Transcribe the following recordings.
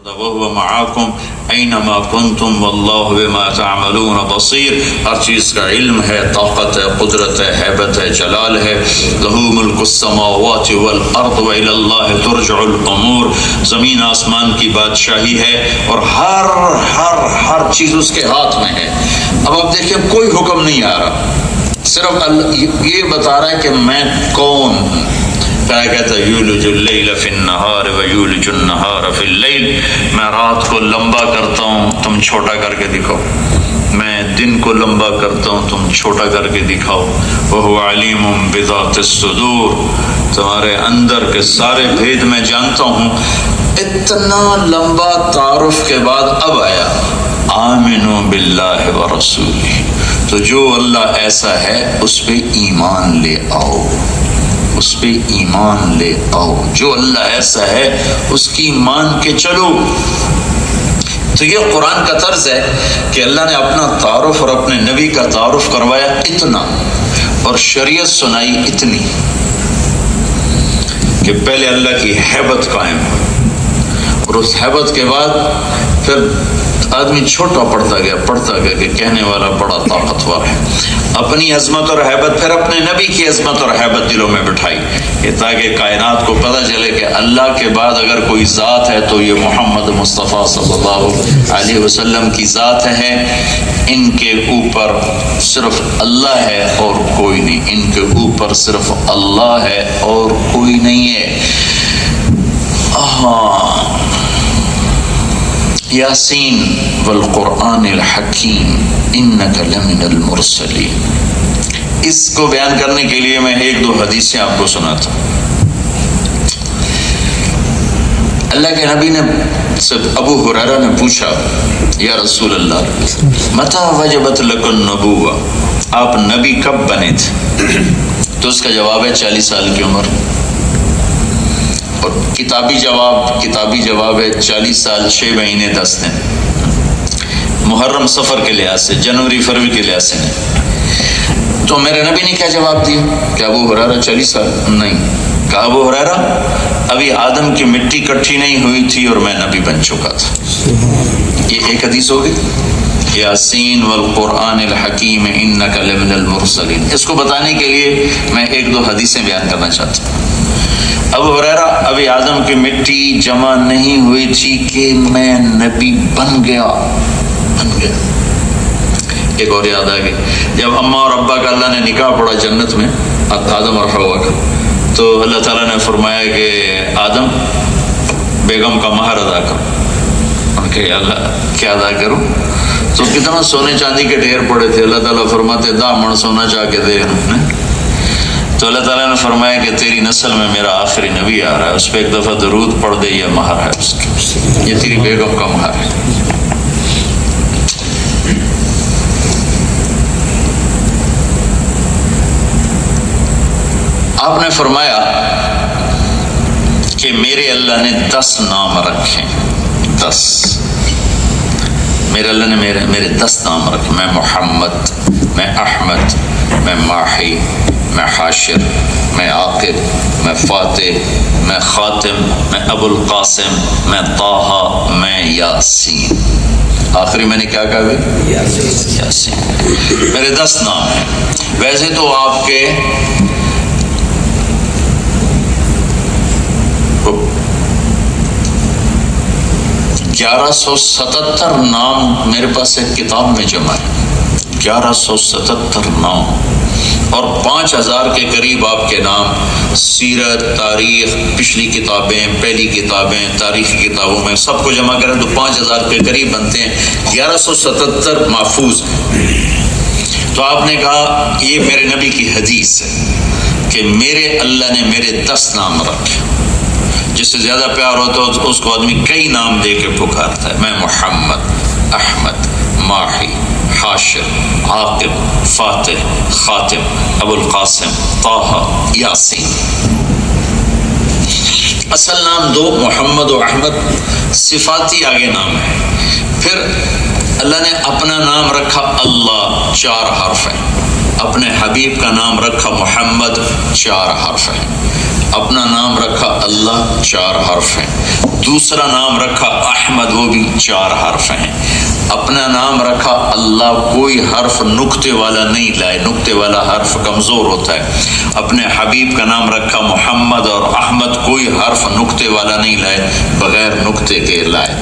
وَهُوَ مَعَكُمْ أَيْنَمَا كُنْتُمْ وَاللَّهُ بِمَا تَعْمَلُونَ بصیر. ہر چیز کا علم ہے، طاقت ہے، قدرت ہے، ہیبت ہے، جلال ہے. لَهُ مُلْكُ السَّمَاوَاتِ وَالْأَرْضِ وَإِلَى اللَّهِ تُرْجَعُ الْأُمُورُ. زمین آسمان کی بادشاہی ہے اور ہر چیز اس کے ہاتھ میں ہے. اب آپ دیکھیں کوئی حکم نہیں آ رہا، صرف یہ بتا رہا ہے کہ میں کون ہوں. کیا کہتا ہے؟ یولج اللیل فی النہار ویولج النہار فی اللیل. میں رات کو لمبا کرتا ہوں، تم چھوٹا کر کے دکھاؤ. میں دن کو لمبا کرتا ہوں، تم چھوٹا کر کے دکھاؤ. وہو علیم بذات الصدور. تمہارے اندر کے سارے بھید میں جانتا ہوں. اتنا لمبا تعارف کے بعد اب آیا آمنوا باللہ ورسولہ. تو جو اللہ ایسا ہے اس پہ ایمان لے آؤ، اس پہ ایمان لے آؤ. جو اللہ ایسا ہے اس کی مان کے چلو. تو یہ قرآن کا طرز ہے کہ اللہ نے اپنا تعارف اور اپنے نبی کا تعارف کروایا اتنا، اور شریعت سنائی اتنی کہ پہلے اللہ کی ہیبت قائم ہو، اور اس ہیبت کے بعد پھر آدمی چھوٹا پڑتا گیا کہ کہنے والا بڑا طاقتور ہے. اپنی عظمت اور ہیبت پھر اپنے نبی کی عظمت اور ہیبت دلوں میں بٹھائی، کہ تاکہ کائنات کو پتہ چلے کہ اللہ کے بعد اگر کوئی ذات ہے تو یہ محمد مصطفیٰ صلی اللہ علیہ وسلم کی ذات ہے. ان کے اوپر صرف اللہ ہے اور کوئی نہیں، ان کے اوپر صرف اللہ ہے اور کوئی نہیں ہے. یاسین والقرآن الحکیم انک لمن المرسلین. اس کو بیان کرنے کے لیے میں ایک دو حدیثیں آپ کو سناتا ہوں. اللہ کے نبی نے ابو ہریرہ نے پوچھا، یا رسول اللہ متى وجبت لک النبوہ، آپ نبی کب بنے تھے؟ تو اس کا جواب ہے 40 سال کی عمر. اور کتابی جواب ہے 40 سال 6 مہینے 10 دن. محرم سفر کے لحاظ سے، جنوری فروری کے لحاظ سے نہیں. تو میرے نبی نے کیا جواب دیا کہ ابو ہریرہ 40 سال نہیں. کہا ابو ہریرہ ابھی آدم کی مٹی کٹھی نہیں ہوئی تھی اور میں نبی بن چکا تھا. یہ ایک حدیث ہوگی. یاسین والقرآن الحکیم انک لمن المرسلین. اس کو بتانے کے لیے میں ایک دو حدیثیں بیان کرنا چاہتا ہوں. ابو ہریرہ ابھی آدم کی مٹی جمع نہیں ہوئی تھی کہ میں نبی بن گیا. ایک اور یاد آ گئی، جب اماں اور ابا کا اللہ نے نکاح پڑھا جنت میں آدم اور حوا کا، تو اللہ تعالیٰ نے فرمایا کہ آدم بیگم کا مہر ادا کرو. ان کے اللہ کیا ادا کروں؟ تو کتنا سونے چاندی کے ڈھیر پڑے تھے. اللہ تعالیٰ فرماتے دا من سونا چاہ کے دے. تو اللہ تعالیٰ نے فرمایا کہ تیری نسل میں میرا آخری نبی آ رہا ہے، اس پہ ایک دفعہ درود پڑھ دے، یہ مہر ہے اس کی، یہ تیری بیگم کا مہر ہے. آپ نے فرمایا کہ میرے اللہ نے 10 نام رکھے. 10 میرے اللہ نے میرے 10 نام رکھے. میں محمد، میں احمد، میں ماحی، میں حاشر، میں عاقب، میں فاتح، میں خاتم، میں ابو القاسم، میں طٰہٰ، میں یاسین. آخری میں نے کیا کہا بھائی؟ یاسین. میرے 10 نام ہیں. ویسے تو آپ کے 1177 نام میرے پاس ایک کتاب میں جمع ہے. 1177 نام اور 5000 کے قریب آپ کے نام سیرت، تاریخ، پچھلی کتابیں، پہلی کتابیں، تاریخی کتابوں میں سب کو جمع کریں تو 5000 کے قریب بنتے ہیں. 1177 محفوظ. تو آپ نے کہا یہ میرے نبی کی حدیث ہے کہ میرے اللہ نے میرے 10 نام رکھے. جس سے زیادہ پیار ہوتا ہے اس کو آدمی کئی نام دے کے پکارتا ہے. میں محمد، احمد، ماحی، حاشر، عاقب، فاتح، خاتم، ابو القاسم، طٰہٰ، یاسین. اصل نام 2 محمد و احمد، صفاتی آگے نام ہے. پھر اللہ نے اپنا نام رکھا اللہ، 4 حرف ہیں. اپنے حبیب کا نام رکھا محمد، 4 حرف ہیں. اپنا نام رکھا اللہ، 4 حرف ہیں. دوسرا نام رکھا احمد، وہ بھی 4 حرف ہیں. اپنا نام رکھا اللہ، کوئی حرف نقطے والا نہیں لائے، نقطے والا حرف کمزور ہوتا ہے. اپنے حبیب کا نام رکھا محمد، اور احمد کوئی حرف نقطے والا نہیں لائے، بغیر نقطے کے لائے.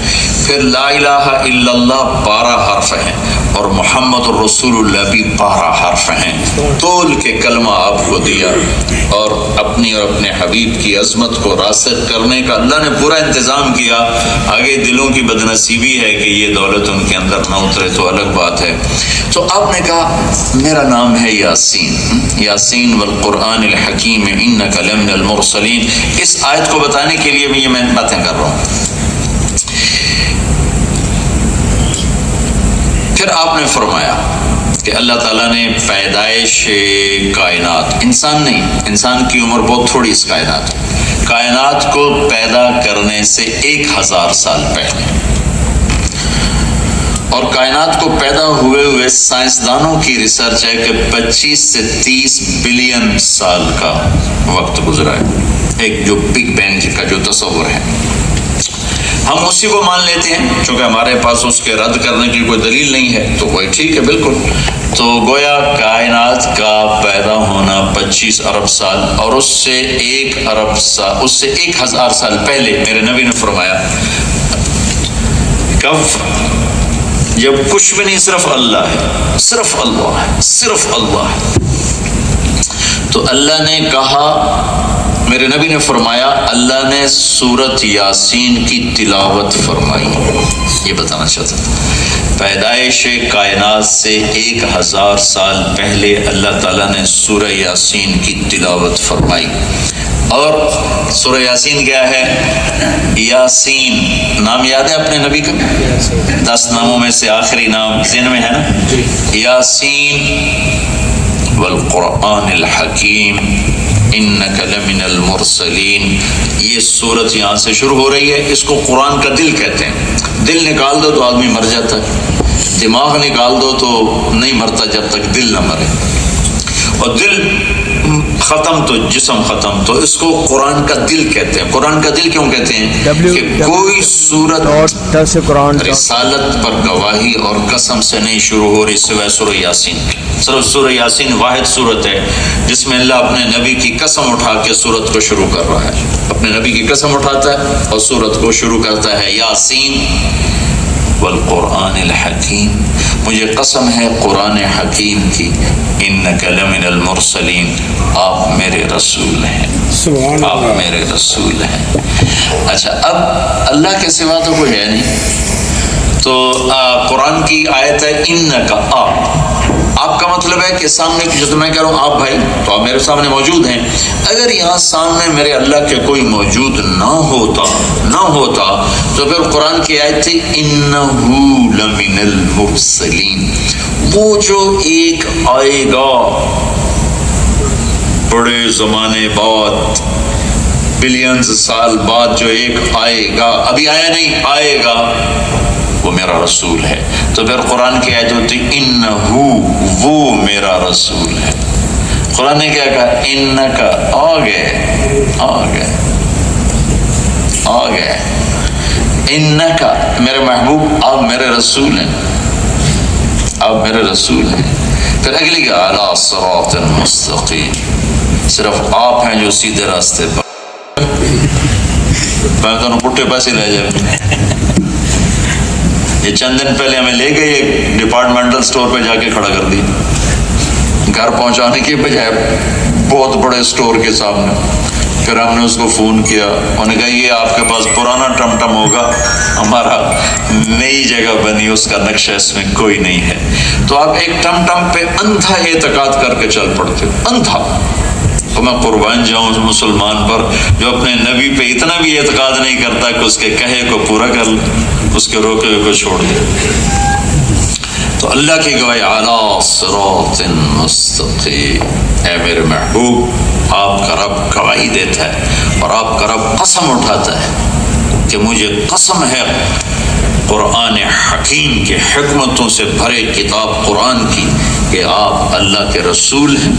پھر لا الہ الا اللہ 12 حرف ہیں، اور محمد الرسول اللہ بھی 12 حرف ہیں. تول کے کلمہ آپ کو دیا، اور اپنی اور اپنے حبیب کی عظمت کو راسخ کرنے کا اللہ نے پورا انتظام کیا. آگے دلوں کی بدنصیبی ہے کہ یہ دولت ان کے اندر نہ اترے تو الگ بات ہے. تو آپ نے کہا میرا نام ہے یاسین، یاسین والقرآن الحکیم انک لمن المرسلین. اس آیت کو بتانے کے لیے بھی یہ میں باتیں کر رہا ہوں. پھر آپ نے فرمایا کہ اللہ تعالیٰ نے پیدائش کائنات، انسان نہیں، انسان کی عمر بہت تھوڑی اس کائنات کو پیدا کرنے سے 1000 سال پہلے، اور کائنات کو پیدا ہوئے سائنسدانوں کی ریسرچ ہے کہ 25 سے 30 بلین سال کا وقت گزرا ہے. ایک جو بگ بینگ کا جو تصور ہے، ہم اسی کو مان لیتے ہیں چونکہ ہمارے پاس اس کے رد کرنے کی کوئی دلیل نہیں ہے، تو وہی ٹھیک ہے بالکل. تو گویا کائنات کا پیدا ہونا 25 ارب سال، اور اس سے 1 ارب سال، اس سے 1000 سال پہلے میرے نبی نے فرمایا کب، جب کچھ بھی نہیں، صرف اللہ ہے، صرف اللہ ہے، صرف اللہ ہے. تو اللہ نے کہا، میرے نبی نے فرمایا اللہ نے سورت یاسین کی تلاوت فرمائی. یہ بتانا چاہتا تھا، پیدائش کائنات سے 1000 سال پہلے اللہ تعالیٰ نے سورہ یاسین کی تلاوت فرمائی. اور سورہ یاسین کیا ہے؟ یاسین نام یاد ہے اپنے نبی کا؟ 10 ناموں میں سے آخری نام ذہن میں ہے نا؟ یاسین والقرآن الحکیم انک لمن المرسلین. یہ سورت یہاں سے شروع ہو رہی ہے. اس کو قرآن کا دل کہتے ہیں. دل نکال دو تو آدمی مر جاتا ہے، دماغ نکال دو تو نہیں مرتا جب تک دل نہ مرے، اور دل ختم تو جسم ختم. تو اس کو قرآن کا دل کہتے ہیں. قرآن کا دل کیوں کہتے ہیں؟ کہ کوئی سورت رسالت پر گواہی اور قسم سے نہیں شروع ہو رہی سوائے سورہ یاسین. صرف سورہ یاسین واحد سورت ہے جس میں اللہ اپنے نبی کی قسم اٹھا کے سورت کو شروع کر رہا ہے. اپنے نبی کی قسم اٹھاتا ہے اور سورت کو شروع کرتا ہے یاسین والقرآن الحکیم. مجھے قسم ہے قرآن حکیم کی، انک لمن المرسلین، آپ میرے رسول ہیں، آپ میرے رسول ہیں. اچھا، اب اللہ کے سوا تو کوئی ہے نہیں. تو قرآن کی آیت ہے انک، آپ کا مطلب ہے کہ سامنے جو میں کہہ رہا ہوں آپ بھائی، تو آپ میرے سامنے موجود ہیں. اگر یہاں سامنے میرے اللہ کے کوئی موجود نہ ہوتا تو پھر قرآن کی آیت تھی انہو لمن المرسلین. وہ جو ایک آئے گا بڑے زمانے بعد، بلینز سال بعد جو ایک آئے گا، ابھی آیا نہیں، آئے گا، وہ میرا رسول ہے. تو پھر قرآن کی آیت ہوتی انہو، وہ میرا رسول ہے. قرآن نے کیا کہا؟ انکا، آ گئے انکا، میرے محبوب آپ میرے رسول ہیں، آپ میرے رسول ہیں. پھر اگلی کا علی صراط مستقیم، صرف آپ ہیں جو سیدھے راستے پر. میں دونوں پٹھے پاس ہی رہ جائے. یہ چند دن پہلے ہمیں لے گئے ایک ڈپارٹمنٹل سٹور پہ جا کے کھڑا کر دی، گھر پہنچانے کے بجائے بہت بڑے سٹور کے سامنے. پھر ہم نے اس کو فون کیا، انہوں نے کہا یہ آپ کے پاس پرانا ٹم ٹم ہوگا، ہمارا نئی جگہ بنی، اس کا نقشہ اس میں کوئی نہیں ہے. تو آپ ایک ٹم ٹم پہ اندھا اعتقاد کر کے چل پڑتے، اندھا. تو میں قربان جاؤں اس مسلمان پر جو اپنے نبی پہ اتنا بھی اعتقاد نہیں کرتا کہ اس کے کہے کو پورا کر لے، اس کے روکے کو چھوڑ دے. تو اللہ کی گواہی علی صراط مستقیم. اے میرے محبوب، آپ کا رب گواہی دیتا ہے اور آپ کا رب قسم اٹھاتا ہے کہ مجھے قسم ہے قرآن حکیم کے حکمتوں سے بھرے کتاب قرآن کی کہ آپ اللہ کے رسول ہیں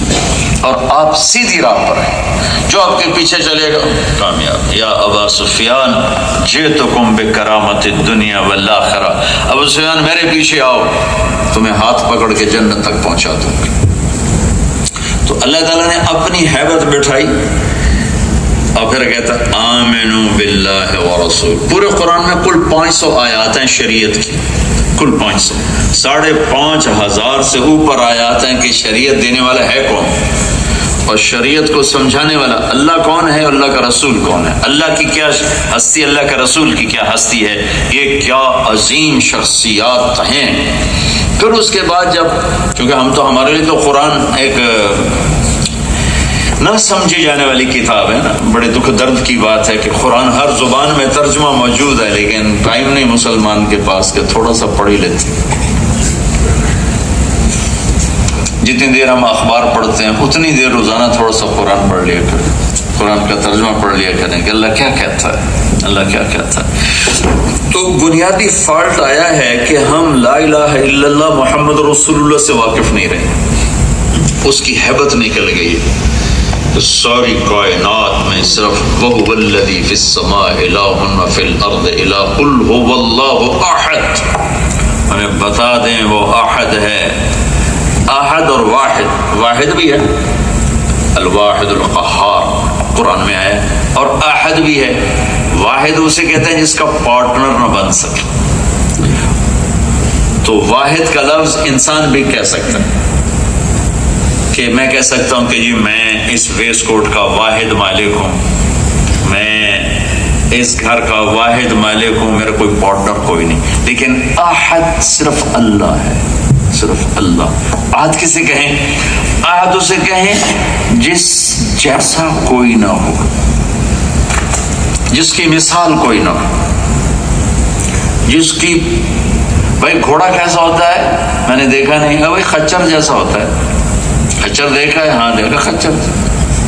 اور آپ سیدھی راہ پر ہیں. جو آپ کے پیچھے چلے گا کامیاب. یا ابا سفیان جئتکم بکرامت الدنیا والآخرہ، ابو سفیان میرے پیچھے آؤ، تمہیں ہاتھ پکڑ کے جنت تک پہنچا دوں گا. تو اللہ تعالیٰ نے اپنی ہیبت بٹھائی اور پھر کہتا آمنو باللہ ورسول. پورے قرآن میں کل 500 آیات ہیں شریعت کی، کل 500، 5,500 سے اوپر آیات ہیں کہ شریعت دینے والا ہے کون، اور شریعت کو سمجھانے والا اللہ کون ہے، اللہ کا رسول کون ہے، اللہ کی کیا ہستی، اللہ کا رسول کی کیا ہستی ہے، یہ کیا عظیم شخصیات ہیں. پھر اس کے بعد جب، کیونکہ ہمارے لیے تو قرآن ایک نہ سمجھی جانے والی کتاب ہے نا، بڑے دکھ درد کی بات ہے کہ قرآن ہر زبان میں ترجمہ موجود ہے لیکن ٹائم نہیں مسلمان کے پاس کہ تھوڑا سا پڑھ ہی لیتے. جتنی دیر ہم اخبار پڑھتے ہیں اتنی دیر روزانہ تھوڑا سا قرآن پڑھ لیا کریں، قرآن کا ترجمہ پڑھ لیا کریں کہ اللہ کیا کہتا ہے، اللہ کیا کہتا ہے. تو بنیادی فالٹ آیا ہے کہ ہم لا الہ الا اللہ محمد رسول اللہ سے واقف نہیں رہے، اس کی ہیبت نکل گئی ہے. تو ساری کائنات میں صرف وَهُوَ الَّذِي فِي السَّمَاءِ إِلَٰهٌ وَفِي الْأَرْضِ إِلَٰهٌ قُلْ هُوَ اللَّهُ أَحَدٌ. ہمیں بتا دیں وہ احد ہے، احد اور واحد، واحد بھی ہے الواحد القہار قرآن میں آیا، اور احد بھی ہے. واحد اسے کہتے ہیں جس کا پارٹنر نہ بن سکے. تو واحد کا لفظ انسان بھی کہہ سکتا ہے کہ میں کہہ سکتا ہوں کہ جی میں اس ویسٹ کوٹ کا واحد مالک ہوں، میں اس گھر کا واحد مالک ہوں، میرا کوئی پارٹنر کوئی نہیں. لیکن احد صرف اللہ ہے، صرف اللہ. احد کسے کہیں؟ احد اسے کہیں جس جیسا کوئی نہ ہو، جس کی مثال کوئی نہ ہو، جس کی، بھائی گھوڑا کیسا ہوتا ہے میں نے دیکھا نہیں، بھائی خچر جیسا ہوتا ہے. خچر دیکھا ہے؟ ہاں دیکھا خچر.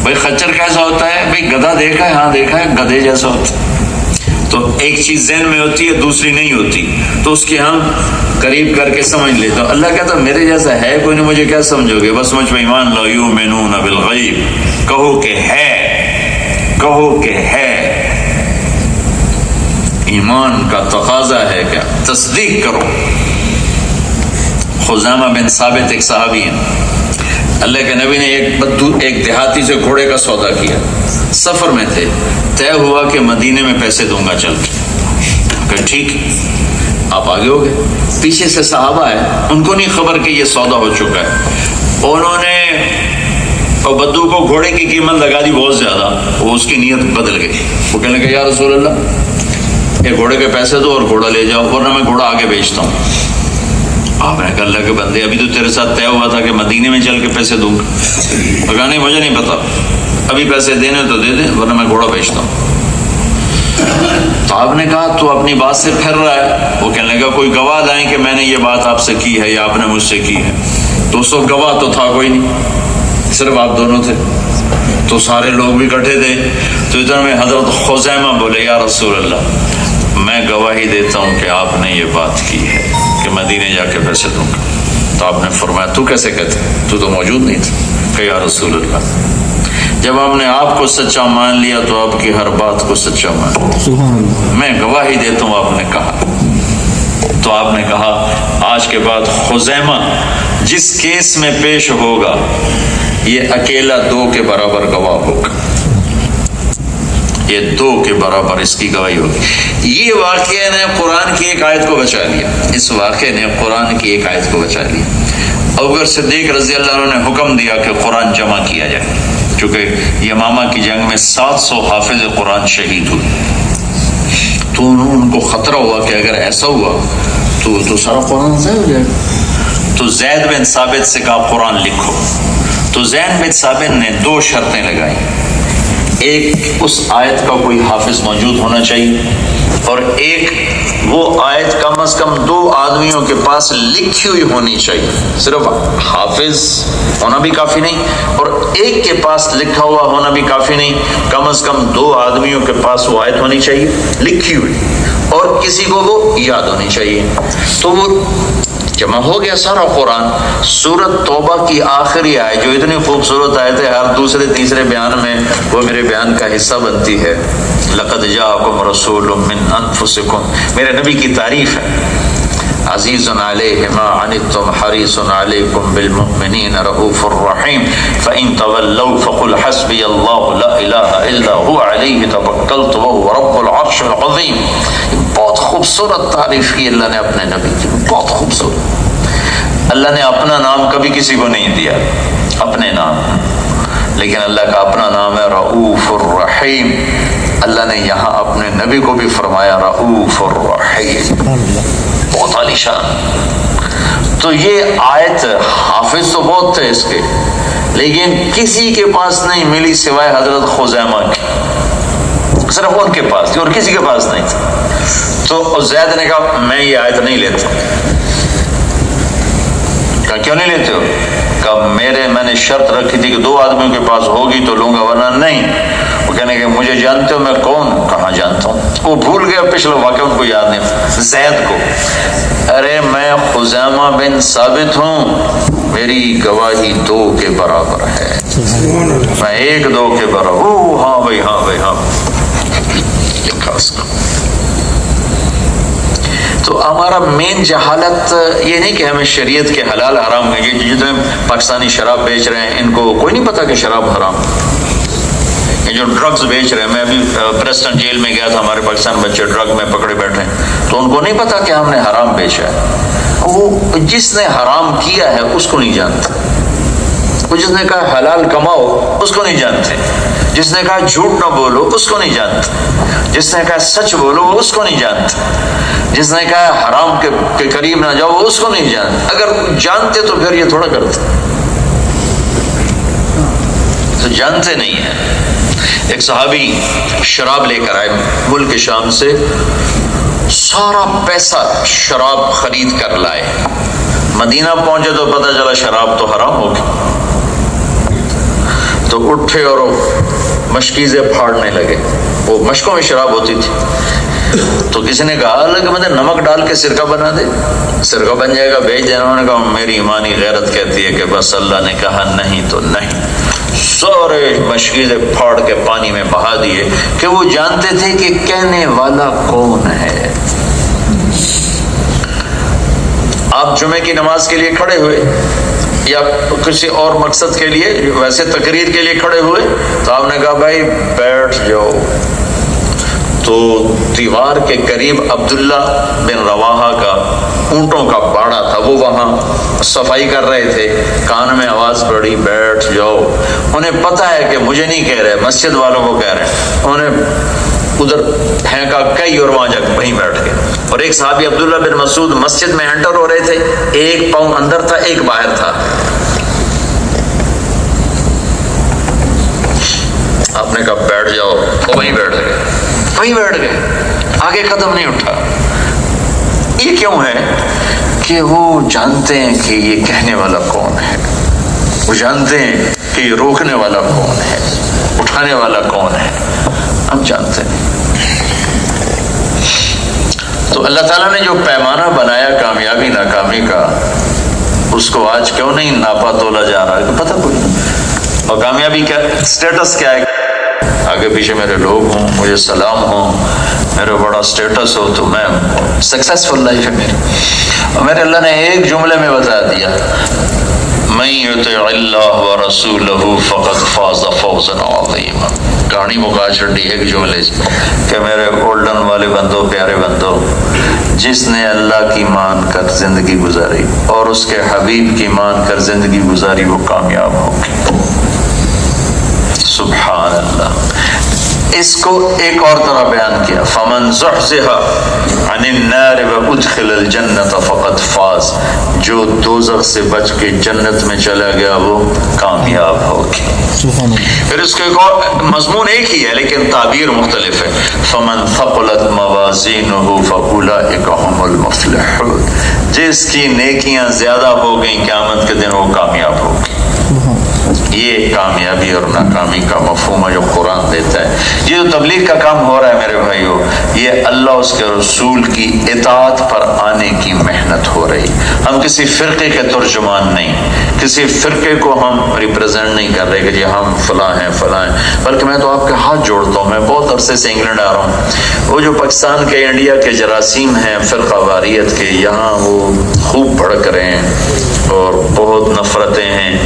بھائی خچر کیسا ہوتا ہے؟ بھائی گدھا دیکھا ہے؟ ہاں دیکھا ہے گدھے جیسا ہوتا ہے. تو ایک چیز ذہن میں ہوتی ہے دوسری نہیں ہوتی، تو اس کی ہم قریب کر کے سمجھ لیتے. اللہ کہتا میرے جیسا ہے کوئی نہیں، مجھے کیا سمجھو گے، بس مجھ پہ ایمان لاؤ. یؤمنون بالغیب، کہو کہ ہے، کہو کہ ہے. ایمان کا تقاضا ہے کیا؟ تصدیق کرو. خزامہ بن ثابت ایک صحابی ہیں، اللہ کے نبی نے ایک دیہاتی سے گھوڑے کا سودا کیا، سفر میں تھے، طے ہوا کہ مدینے میں پیسے دوں گا چل کے. کہ ٹھیک آپ آگے ہو گئے. پیچھے سے صحابہ ہے، ان کو نہیں خبر کہ یہ سودا ہو چکا ہے. انہوں نے بدو کو گھوڑے کی قیمت لگا دی بہت زیادہ، وہ اس کی نیت بدل گئی. وہ کہنے لگا یا رسول اللہ یہ گھوڑے کے پیسے دو اور گھوڑا لے جاؤ ورنہ میں گھوڑا آگے بیچتا ہوں. آپ نے کہا اللہ کے بندے ابھی تو تیرے ساتھ طے ہوا تھا کہ مدینے میں چل کے پیسے دوں گا. کہا نہیں مجھے نہیں پتا، ابھی پیسے دینے تو دے دیں ورنہ میں گھوڑا بیچتا ہوں. تو آپ نے کہا تو اپنی بات سے پھر رہا ہے. وہ کہنے لگا کوئی گواہ لائیں کہ میں نے یہ بات آپ سے کی ہے یا آپ نے مجھ سے کی ہے. تو اس وقت گواہ تو تھا کوئی نہیں، صرف آپ دونوں تھے. تو سارے لوگ بھی اکٹھے تھے. تو ادھر میں حضرت خزیمہ بولے یا رسول اللہ میں گواہی دیتا ہوں کہ آپ نے یہ بات کی ہے کہ مدینے جا کے پیسے دوں گا. تو آپ نے فرمایا تو کیسے کہتے، تو موجود نہیں تھا. کہ یا رسول اللہ جب ہم نے آپ کو سچا مان لیا تو آپ کی ہر بات کو سچا مان لیا. میں گواہی دیتا ہوں آپ نے کہا. تو آپ نے کہا آج کے بعد خزیمہ جس کیس میں پیش ہوگا یہ اکیلا 2 کے برابر گواہ ہوگا، یہ 2 کے برابر اس کی گواہی ہوگی. یہ واقعہ نے قرآن کی ایک آیت کو بچا لیا، اس واقعے نے قرآن کی ایک آیت کو بچا لیا. ابوبکر صدیق رضی اللہ عنہ نے حکم دیا کہ قرآن جمع کیا جائے، کیونکہ یمامہ کی جنگ میں 700 حافظ قرآن شہید ہوئے. تو ان کو خطرہ ہوا کہ اگر ایسا ہوا تو سارا قرآن ضائع ہو جائے گا. تو زید بن ثابت سے کہا قرآن لکھو. تو زید بن ثابت نے 2 شرطیں لگائی. ایک اس آیت کا کوئی حافظ موجود ہونا چاہیے، اور ایک وہ آیت کم از کم 2 آدمیوں کے پاس لکھی ہوئی ہونی چاہیے. صرف حافظ ہونا بھی کافی نہیں اور ایک کے پاس لکھا ہوا ہونا بھی کافی نہیں، کم از کم 2 آدمیوں کے پاس وہ آیت ہونی چاہیے لکھی ہوئی، اور کسی کو وہ یاد ہونی چاہیے. تو وہ جمع ہو گیا سارا قرآن. سورۃ توبہ کی آخری آیت جو اتنی خوبصورت آیت ہے، ہر دوسرے تیسرے بیان میں وہ میرے بیان کا حصہ بنتی ہے. لقد جاءکم رسول من انفسکم، میرے نبی کی تعریف ہے. عزیز علیہ ما عنتم حریص علیکم بالمؤمنین رؤوف الرحیم فإن تولوا فقل حسبی اللہ لا الہ الا هو علیہ توکلت وهو رب العرش العظیم. بہت خوبصورت تعریف کی اللہ نے اپنے نبی کی، بہت خوبصورت. اللہ نے اپنا نام کبھی کسی کو نہیں دیا، اپنے نام، لیکن اللہ کا اپنا نام ہے رؤوف الرحیم. اللہ نے یہاں اپنے نبی کو بھی فرمایا رؤوف الرحیم، بہت عالی شان. تو یہ آیت حافظ تو بہت تھے اس کے، لیکن کسی کے پاس نہیں ملی سوائے حضرت خزیمہ کی، صرف ان کے پاس تھی اور کسی کے پاس نہیں تھی. تو زید نے کہا میں یہ آیت نہیں لیتا. کہا کیوں نہیں لیتے ہو؟ کہا میں نے شرط رکھی تھی کہ 2 آدمیوں کے پاس ہوگی تو لوں گا ورنہ نہیں. وہ کہنے کہ مجھے جانتے ہو میں کون ہوں؟ کہاں جانتا ہوں. وہ بھول گیا پچھلا واقعہ، ان کو یاد نہیں. زید کو، ارے میں خزیمہ بن ثابت ہوں، میری گواہی 2 کے برابر ہے، میں 1-2 کے برابر. ہاں بھائی ہاں بھائی ہاں، لکھا اس کو. تو ہمارا مین جہالت یہ نہیں کہ ہمیں شریعت کے حلال حرام ہے. یہ جتنے پاکستانی شراب بیچ رہے ہیں ان کو کوئی نہیں پتا کہ شراب حرام. یہ جو ڈرگز بیچ رہے ہیں، میں ابھی پریسٹن جیل میں گیا تھا، ہمارے پاکستان بچے ڈرگ میں پکڑے بیٹھے ہیں، تو ان کو نہیں پتا کہ ہم نے حرام بیچا ہے. وہ جس نے حرام کیا ہے اس کو نہیں جانتا، وہ جس نے کہا حلال کماؤ اس کو نہیں جانتے، جس نے کہا جھوٹ نہ بولو اس کو نہیں جانتے، جس نے کہا سچ بولو وہ اس کو نہیں جانتے، جس نے کہا حرام کے قریب نہ جاؤ وہ اس کو نہیں جانتے. اگر جانتے تو پھر یہ تھوڑا کرتے، تو جانتے نہیں ہیں. ایک صحابی شراب لے کر آئے ملک شام سے، سارا پیسہ شراب خرید کر لائے. مدینہ پہنچے تو پتہ چلا شراب تو حرام ہو گئی. تو اٹھے اور مشکیزیں پھاڑنے لگے. وہ مشکوں میں شراب ہوتی تھی. تو کسی نے کہا کہ مجھے نمک ڈال کے سرکہ بنا دے، سرکہ بن جائے گا، بیچ دینا. انہوں نے کہا میری ایمانی غیرت کہتی ہے کہ بس اللہ نے کہا نہیں تو نہیں. سارے مشکیزیں پھاڑ کے پانی میں بہا دیے کہ وہ جانتے تھے کہ کہنے والا کون ہے. آپ جمعے کی نماز کے لیے کھڑے ہوئے یا کسی اور مقصد کے لیے، ویسے تقریر کے لیے کھڑے ہوئے، تو آپ نے کہا بھائی بیٹھ جاؤ. تو دیوار کے قریب عبداللہ بن رواحہ کا اونٹوں کا باڑا تھا، وہ وہاں صفائی کر رہے تھے. کان میں آواز پڑی بیٹھ جاؤ. انہیں پتہ ہے کہ مجھے نہیں کہہ رہے، مسجد والوں کو کہہ رہے ہیں. انہیں ادھر پھینکا کئی اور وہاں جا وہیں بیٹھ گئے. اور ایک صحابی عبداللہ بن مسعود مسجد میں انٹر ہو رہے تھے، ایک پاؤں اندر تھا ایک باہر تھا. آپ نے کہا بیٹھ جاؤ، وہ وہیں بیٹھ گئے، وہیں بیٹھ گئے، آگے قدم نہیں اٹھا. یہ کیوں ہے کہ وہ جانتے ہیں کہ یہ کہنے والا کون ہے، وہ جانتے ہیں کہ یہ روکنے والا کون ہے، اٹھانے والا کون ہے. ہم جانتے ہیں. تو اللہ تعالیٰ نے جو پیمانہ بنایا کامیابی ناکامی کا، اس کو آج کیوں نہیں ناپا تولا جا رہا ہے کہ پتہ کوئی نہیں. اور کامیابی کا اسٹیٹس کیا ہے؟ آگے پیچھے میرے لوگ ہوں، مجھے سلام ہوں، میرا بڑا اسٹیٹس ہو تو میں سکسیسفل لائف ہے میری. اور میرے اللہ نے ایک جملے میں بتا دیا، من یطع اللہ ورسولہ فقد فاز فوزا عظیما. کہانی مکا چھڑی ایک جملے سے کہ میرے گولڈن والے بندو، پیارے بندو، جس نے اللہ کی مان کر زندگی گزاری اور اس کے حبیب کی مان کر زندگی گزاری وہ کامیاب ہوگی. سبحان اللہ. اس کو ایک اور طرح بیان کیا، فمن زحزح عن النار وادخل الجنت فقد فاز، جو دوزخ سے بچ کے جنت میں چلا گیا وہ کامیاب ہو گیا۔ پھر اس کا ایک اور مضمون ایک ہی ہے لیکن تعبیر مختلف ہے، فمن ثقلت موازینہ فاولئک هم المفلحون، جس کی نیکیاں زیادہ ہو گئیں قیامت کے دن وہ کامیاب ہوگی۔ یہ کامیابی اور ناکامی کا مفہوم ہے جو قرآن دیتا ہے۔ یہ جو تبلیغ کا کام ہو رہا ہے میرے بھائیو، یہ اللہ اس کے رسول کی اطاعت پر آنے کی محنت ہو رہی۔ ہم کسی فرقے کے ترجمان نہیں، کسی فرقے کو ہم ریپرزینٹ نہیں کر رہے کہ جی ہم فلاں ہیں فلاں ہیں، بلکہ میں تو آپ کے ہاتھ جوڑتا ہوں، میں بہت عرصے سے انگلینڈ آ رہا ہوں، وہ جو پاکستان کے انڈیا کے جراثیم ہیں فرقہ واریت کے، یہاں وہ خوب بھڑک رہے ہیں اور بہت نفرتیں ہیں۔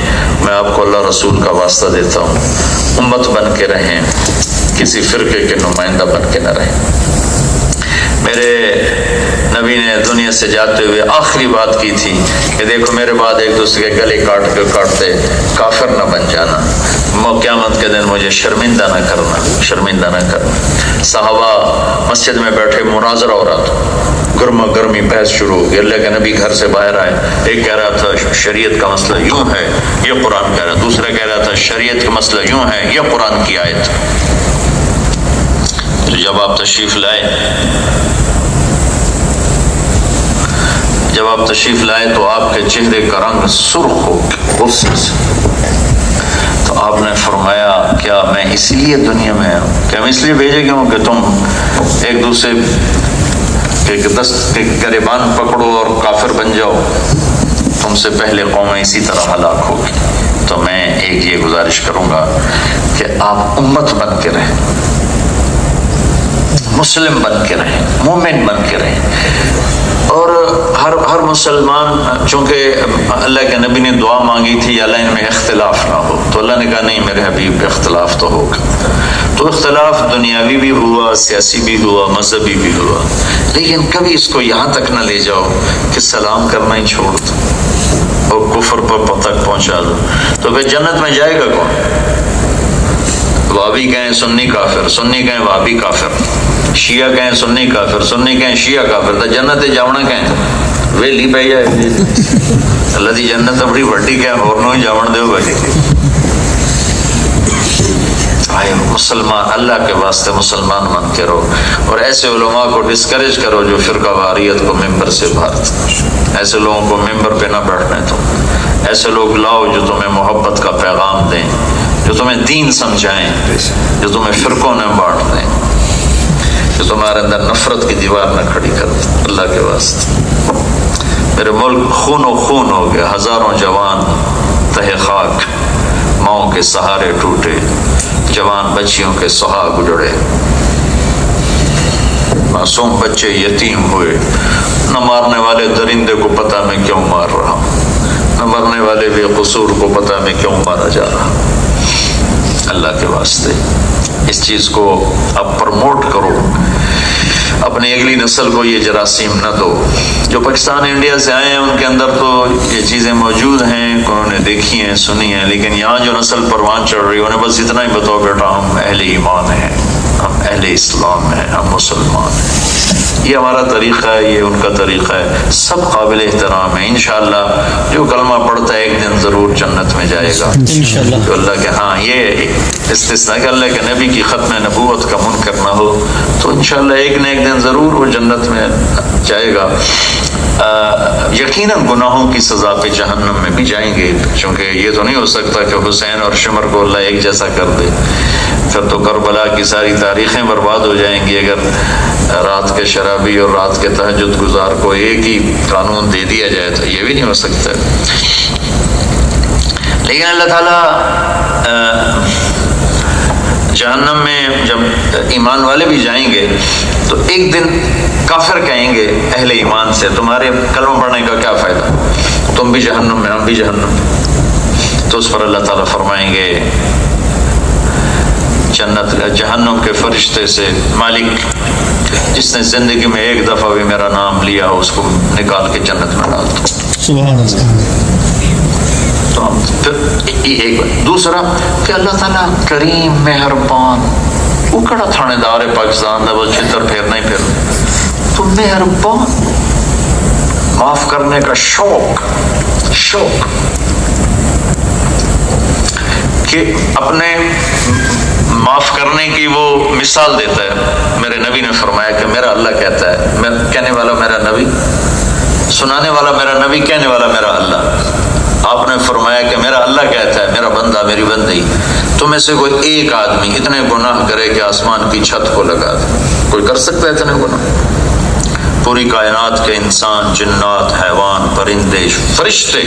میں آپ کو اللہ رسول کا واسطہ دیتا ہوں، امت بن کے رہیں، کسی فرقے کے نمائندہ بن کے نہ رہیں۔ میرے نبی نے دنیا سے جاتے ہوئے آخری بات کی تھی کہ دیکھو میرے بعد ایک دوسرے کے گلے کاٹتے کافر نہ بن جانا، قیامت کے دن مجھے شرمندہ نہ کرنا۔ صحابہ مسجد میں بیٹھے مناظرہ ہو رہا تھا، گرما گرمی بحث شروع ہو گئی، اللہ کے نبی گھر سے باہر آئے، ایک کہہ رہا تھا شریعت کا مسئلہ یوں ہے یہ قرآن کہہ رہا، دوسرا کہہ رہا تھا شریعت کا مسئلہ یوں ہے یہ قرآن کی آیت۔ جب آپ تشریف لائے تو آپ کے چہرے کا رنگ سرخ ہو غصے سے، تو آپ نے فرمایا کیا میں اس لیے دنیا میں ہوں، کہ میں اس لیے بھیجے گیا ہوں کہ تم ایک دوسرے کے دست کے گریبان پکڑو اور کافر بن جاؤ، تم سے پہلے قومیں اسی طرح ہلاک ہوگی۔ تو میں ایک یہ گزارش کروں گا کہ آپ امت بن کے رہیں، مسلم بن کے رہیں، مومن بن کے رہیں، اور ہر مسلمان، چونکہ اللہ کے نبی نے دعا مانگی تھی اللہ ان میں اختلاف نہ ہو، تو اللہ نے کہا نہیں میرے حبیب اختلاف تو ہوگا، تو اختلاف دنیاوی بھی ہوا، سیاسی بھی ہوا، مذہبی بھی ہوا، لیکن کبھی اس کو یہاں تک نہ لے جاؤ کہ سلام کرنا ہی چھوڑ دو اور کفر پر تک پہنچا دو، تو پھر جنت میں جائے گا کون؟ وہابی کہیں سنی کافر، سنی کہیں وہابی کافر، شیعہ کہیں سنی کافر، سنی کہیں شیعہ کافر، تو جنت جاونا کہیں ویلی پہ جائے اللہ دی جنت بڑی وڈی کہیں ہورنوں ہی جاون دیو بھائی۔ آئے مسلمان اللہ کے واسطے مسلمان بن کے رہو، اور ایسے علماء کو ڈسکریج کرو جو فرقہ واریت کو ممبر سے بھارت، ایسے لوگوں کو ممبر پہ نہ بیٹھنے دو، ایسے لوگ لاؤ جو تمہیں محبت کا پیغام دیں، جو تمہیں دین سمجھائیں، جو تمہیں فرقوں میں بانٹ دیں، جو تمہارے اندر نفرت کی دیوار نہ کھڑی کر دیں اللہ کے واسطے۔ میرے ملک خون و خون ہو گیا، ہزاروں جوان تہ خاک، ماؤں کے سہارے ٹوٹے، جوان بچیوں کے سہاگ اجڑے، معصوم بچے یتیم ہوئے، نہ مارنے والے درندے کو پتہ میں کیوں مار رہا ہوں، نہ مرنے والے بے قصور کو پتہ میں کیوں مارا جا رہا۔ اللہ کے واسطے اس چیز کو اب پروموٹ کرو، اپنی اگلی نسل کو یہ جراثیم نہ دو۔ جو پاکستان انڈیا سے آئے ہیں ان کے اندر تو یہ چیزیں موجود ہیں، انہوں نے دیکھی ہیں سنی ہیں، لیکن یہاں جو نسل پروان چڑھ رہی ہے انہیں بس اتنا ہی بتاؤ بیٹا ہم اہل ایمان ہیں، ہم اہل اسلام ہیں، ہم مسلمان ہیں، یہ ہمارا طریقہ ہے، یہ ان کا طریقہ ہے، سب قابل احترام ہے۔ انشاءاللہ جو کلمہ پڑھتا ہے ایک دن ضرور جنت میں جائے گا انشاءاللہ۔ تو اللہ کے ہاں یہ استثناء کہ اللہ کے نبی کی ختم نبوت کا منکر نہ ہو، تو انشاءاللہ ایک نہ ایک دن ضرور وہ جنت میں جائے گا۔ یقیناً گناہوں کی سزا پہ جہنم میں بھی جائیں گے، چونکہ یہ تو نہیں ہو سکتا کہ حسین اور شمر کو اللہ ایک جیسا کر دے، پھر تو کربلا کی ساری تاریخیں برباد ہو جائیں گی اگر رات کے شرابی اور رات کے تہجد گزار کو ایک ہی قانون دے دیا جائے، تو یہ بھی نہیں ہو سکتا۔ لیکن اللہ تعالیٰ جہنم میں جب ایمان والے بھی جائیں گے تو ایک دن کافر کہیں گے اہل ایمان سے تمہارے کلمہ پڑھنے کا کیا فائدہ، تم بھی جہنم میں ہم بھی جہنم میں۔ تو اس پر اللہ تعالیٰ فرمائیں گے جہنم کے فرشتے سے مالک جس نے زندگی میں ایک دفعہ بھی میرا نام لیا اس کو نکال کے جنت میں ڈال دو۔ سبحان اللہ۔ تو پھر ایک دوسرا کہ اللہ تعالیٰ کریم مہربان وہ کڑا تھانے دار ہے پاکستان دا، وہ چھتر پھیرنا ہی پھرنا. تو مہربان، معاف کرنے کا شوق کہ اپنے معاف کرنے کی وہ مثال دیتا ہے. میرے نبی نے فرمایا کہ میرا اللہ کہتا ہے، میں کہنے والا میرا نبی، سنانے والا میرا نبی، کہنے والا میرا اللہ. آپ نے فرمایا کہ میرا اللہ کہتا ہے، میرا بندہ، میری بندی، تم میں سے کوئی ایک آدمی اتنے گناہ کرے کہ آسمان کی چھت کو لگا دے. کوئی کر سکتا ہے اتنے گناہ؟ پوری کائنات کے انسان، جنات، حیوان، پرندے، فرشتے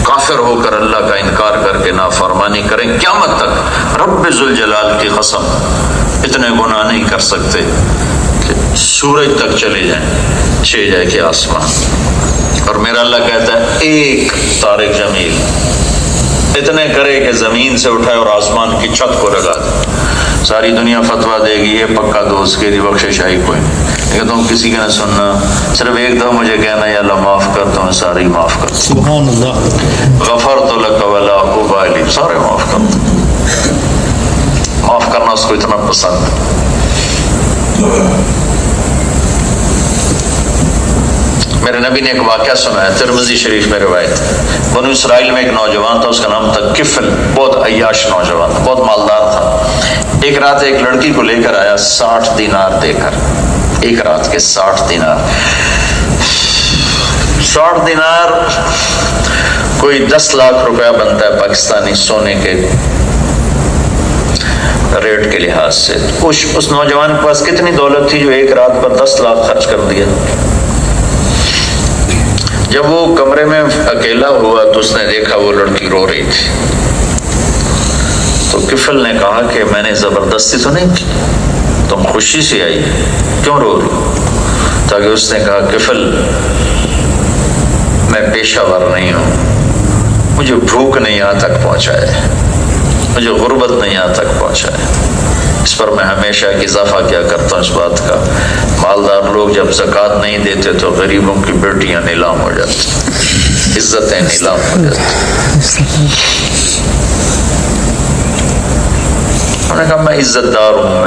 کافر ہو کر اللہ کا انکار کر کے نافرمانی کریں قیامت تک، رب ذوالجلال کی قسم اتنے گناہ نہیں کر سکتے کہ سورج تک چلے جائیں، چھے جائے کہ آسمان. اور میرا اللہ کہتا ہے ایک طارق جمیل اتنے کرے کہ زمین سے اٹھائے اور آسمان کی چھت کو لگا دے. ساری دنیا فتویٰ دے گی یہ پکا دوست کے دی بخشش آئی کوئی نہیں، لیکن تم کسی کا نہ سننا، صرف ایک دفعہ مجھے کہنا یا اللہ معاف کر، تو میں ساری معاف کر. سبحان اللہ. غفرت لک ولا ابالی، سارے معاف کر. معاف کرنا اس کو اتنا پسند. میرے نبی نے ایک واقعہ سنا ہے، ترمذی شریف میں روایت. بنو اسرائیل میں ایک نوجوان تھا، اس کا نام تھا کفل، بہت عیاش نوجوان تھا، بہت مالدار تھا. ایک رات ایک لڑکی کو لے کر آیا 60 دینار دے کر. ایک رات کے 60 دینار. 60 دینار کوئی 10 لاکھ روپیہ بنتا ہے پاکستانی سونے کے ریٹ کے لحاظ سے. اس نوجوان کے پاس کتنی دولت تھی جو ایک رات پر 10 لاکھ خرچ کر دیا. جب وہ کمرے میں اکیلا ہوا تو اس نے دیکھا وہ لڑکی رو رہی تھی. تو کفل نے کہا کہ میں نے زبردستی تو نہیں کی، تم خوشی سے آئی، کیوں رو رہی؟ تاکہ اس نے کہا کفل میں پیشہ ور نہیں ہوں، مجھے بھوک نہیں یہاں تک پہنچائے، مجھے غربت نہیں یہاں تک پہنچائے. اس پر میں ہمیشہ ایک اضافہ کیا کرتا ہوں اس بات کا، مالدار لوگ جب زکوٰۃ نہیں دیتے تو غریبوں کی بیٹیاں نیلام ہو جاتی، عزتیں نیلام ہو جاتی. انہوں نے کہا میں عزت دار ہوں،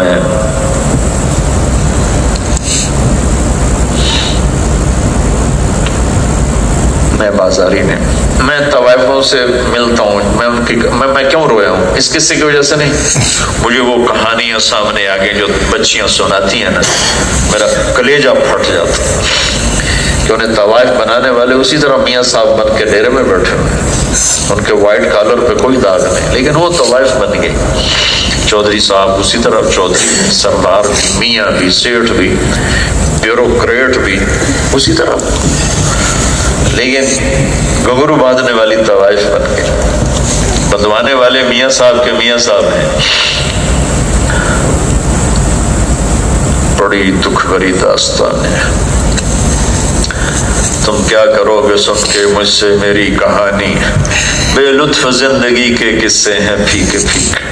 میں بازاری نہیں، میں طوائفوں سے ملتا ہوں، میں کیوں رویا ہوں؟ اس قصے کی وجہ سے نہیں، مجھے وہ کہانیاں سامنے آ گئی جو بچیاں سناتی ہیں نا، میرا کلیجہ پھٹ جاتا کہ انہیں طوائف بنانے والے اسی طرح میاں صاحب بن کے ڈیرے میں بیٹھے ہوئے، ان کے وائٹ کالر پہ کوئی داغ نہیں، لیکن وہ طوائف بن گئی. چودھری صاحب اسی طرح چودھری، سردار بھی، میاں بھی، سیٹھ بھی، بیوروکریٹ بھی اسی طرح، لیکن گھنگرو باندھنے والی طوائف بن گئی. بدوانے والے میاں صاحب کے میاں صاحب ہیں. بڑی دکھ بھری داستان ہے. تم کیا کرو گے سن کے مجھ سے میری کہانی، بے لطف زندگی کے قصے ہیں پھیکے پھیکے.